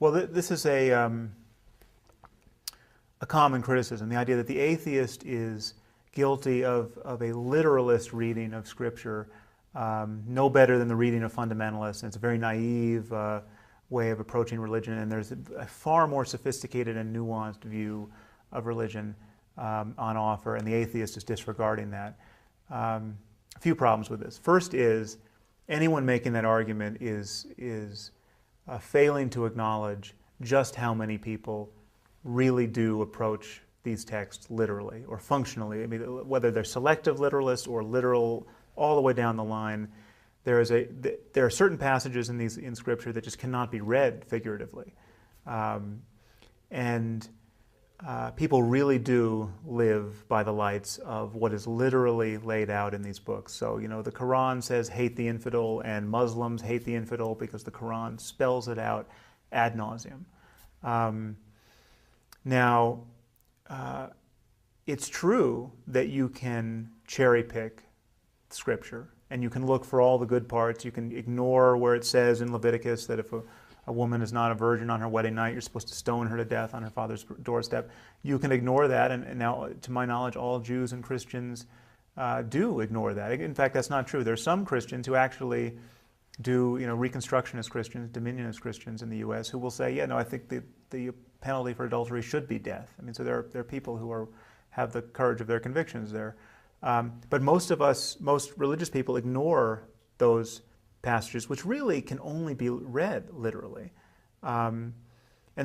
Well, this is a common criticism, the idea that the atheist is guilty of a literalist reading of Scripture, no better than the reading of fundamentalists, and it's a very naive way of approaching religion, and there's a far more sophisticated and nuanced view of religion on offer, and the atheist is disregarding that. A few problems with this. First is, anyone making that argument is failing to acknowledge just how many people really do approach these texts literally or functionally. I mean, whether they're selective literalists or literal all the way down the line, there are certain passages in Scripture that just cannot be read figuratively, and people really do live by the lights of what is literally laid out in these books. So, you know, the Quran says hate the infidel, and Muslims hate the infidel because the Quran spells it out ad nauseum. Now, it's true that you can cherry pick Scripture, and you can look for all the good parts. You can ignore where it says in Leviticus that if a woman is not a virgin on her wedding night, you're supposed to stone her to death on her father's doorstep. You can ignore that, and now, to my knowledge, all Jews and Christians do ignore that. In fact, that's not true. There are some Christians who actually do, you know, Reconstructionist Christians, Dominionist Christians in the U.S. who will say, yeah, no, I think the penalty for adultery should be death. I mean, so there are people who have the courage of their convictions there. But most religious people ignore those passages, which really can only be read literally, and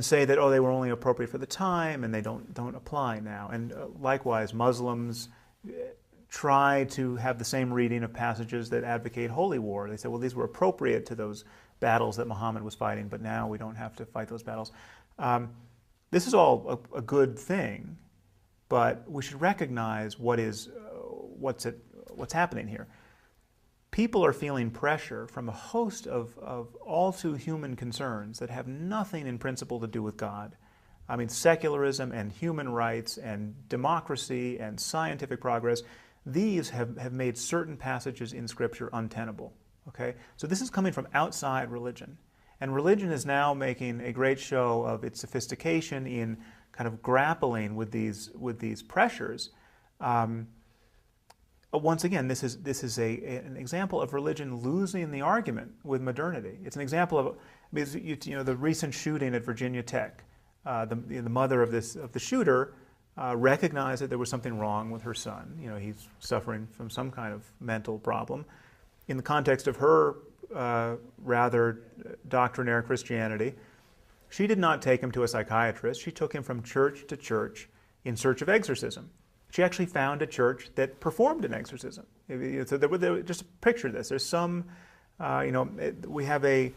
say that, oh, they were only appropriate for the time and they don't apply now. And likewise, Muslims try to have the same reading of passages that advocate holy war. They say, well, these were appropriate to those battles that Muhammad was fighting, but now we don't have to fight those battles. This is all a good thing, but we should recognize what's happening here. People are feeling pressure from a host of all too human concerns that have nothing in principle to do with God. I mean, secularism and human rights and democracy and scientific progress, these have made certain passages in Scripture untenable. Okay? So this is coming from outside religion. And religion is now making a great show of its sophistication in kind of grappling with these pressures. Once again, this is an example of religion losing the argument with modernity. It's an example of, the recent shooting at Virginia Tech. The mother of the shooter recognized that there was something wrong with her son. You know, he's suffering from some kind of mental problem. In the context of her rather doctrinaire Christianity, she did not take him to a psychiatrist. She took him from church to church in search of exorcism. She actually found a church that performed an exorcism. So just picture this. There's some, we have an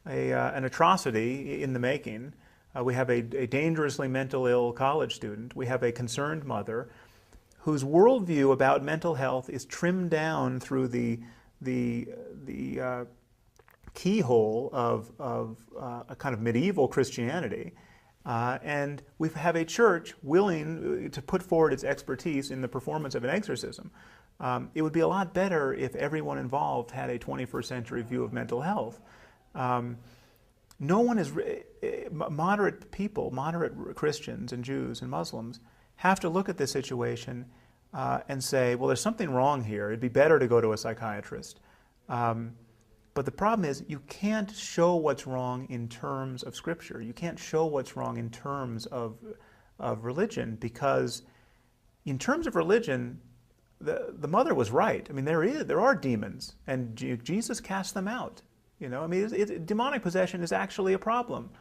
atrocity in the making. We have a dangerously mentally ill college student. We have a concerned mother whose worldview about mental health is trimmed down through the keyhole of a kind of medieval Christianity. And we have a church willing to put forward its expertise in the performance of an exorcism. It would be a lot better if everyone involved had a 21st century view of mental health. No one is, moderate people, moderate Christians and Jews and Muslims have to look at this situation and say, well, there's something wrong here. It'd be better to go to a psychiatrist. But the problem is you can't show what's wrong in terms of Scripture. You can't show what's wrong in terms of religion, because in terms of religion, the mother was right. I mean, there are demons, and Jesus cast them out. You know, I mean, demonic possession is actually a problem.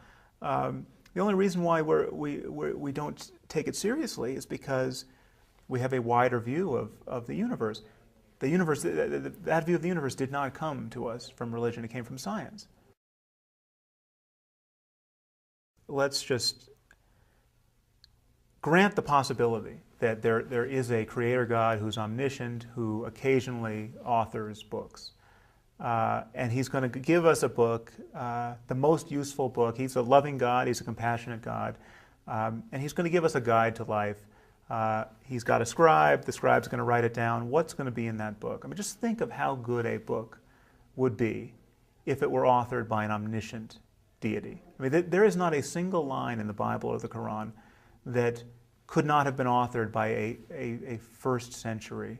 The only reason why we don't take it seriously is because we have a wider view of the universe. The universe, that view of the universe did not come to us from religion, it came from science. Let's just grant the possibility that there is a creator God who's omniscient, who occasionally authors books. And he's going to give us a book, the most useful book. He's a loving God, he's a compassionate God, and he's going to give us a guide to life. He's got a scribe, the scribe's going to write it down. What's going to be in that book? I mean, just think of how good a book would be if it were authored by an omniscient deity. I mean, there is not a single line in the Bible or the Quran that could not have been authored by a first century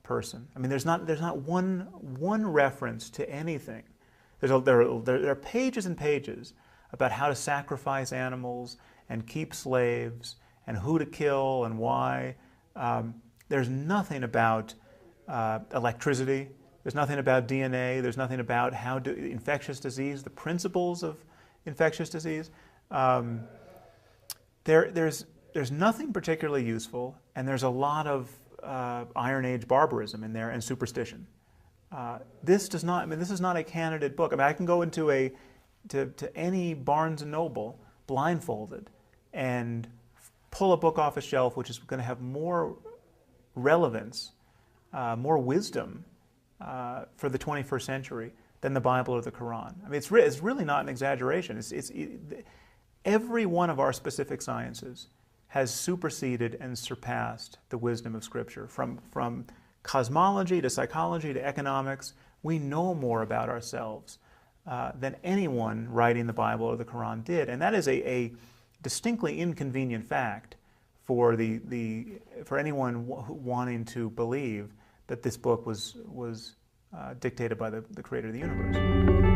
person. I mean, there's not one reference to anything. There are pages and pages about how to sacrifice animals and keep slaves and who to kill and why. There's nothing about electricity. There's nothing about DNA. There's nothing about infectious disease, the principles of infectious disease. There's nothing particularly useful, and there's a lot of Iron Age barbarism in there and superstition. This is not a candidate book. I mean, I can go into to any Barnes and Noble blindfolded and pull a book off a shelf which is going to have more relevance, more wisdom for the 21st century than the Bible or the Quran. I mean, it's really not an exaggeration. Every one of our specific sciences has superseded and surpassed the wisdom of Scripture. From cosmology to psychology to economics, we know more about ourselves than anyone writing the Bible or the Quran did. And that is a distinctly inconvenient fact for anyone wanting to believe that this book was dictated by the creator of the universe.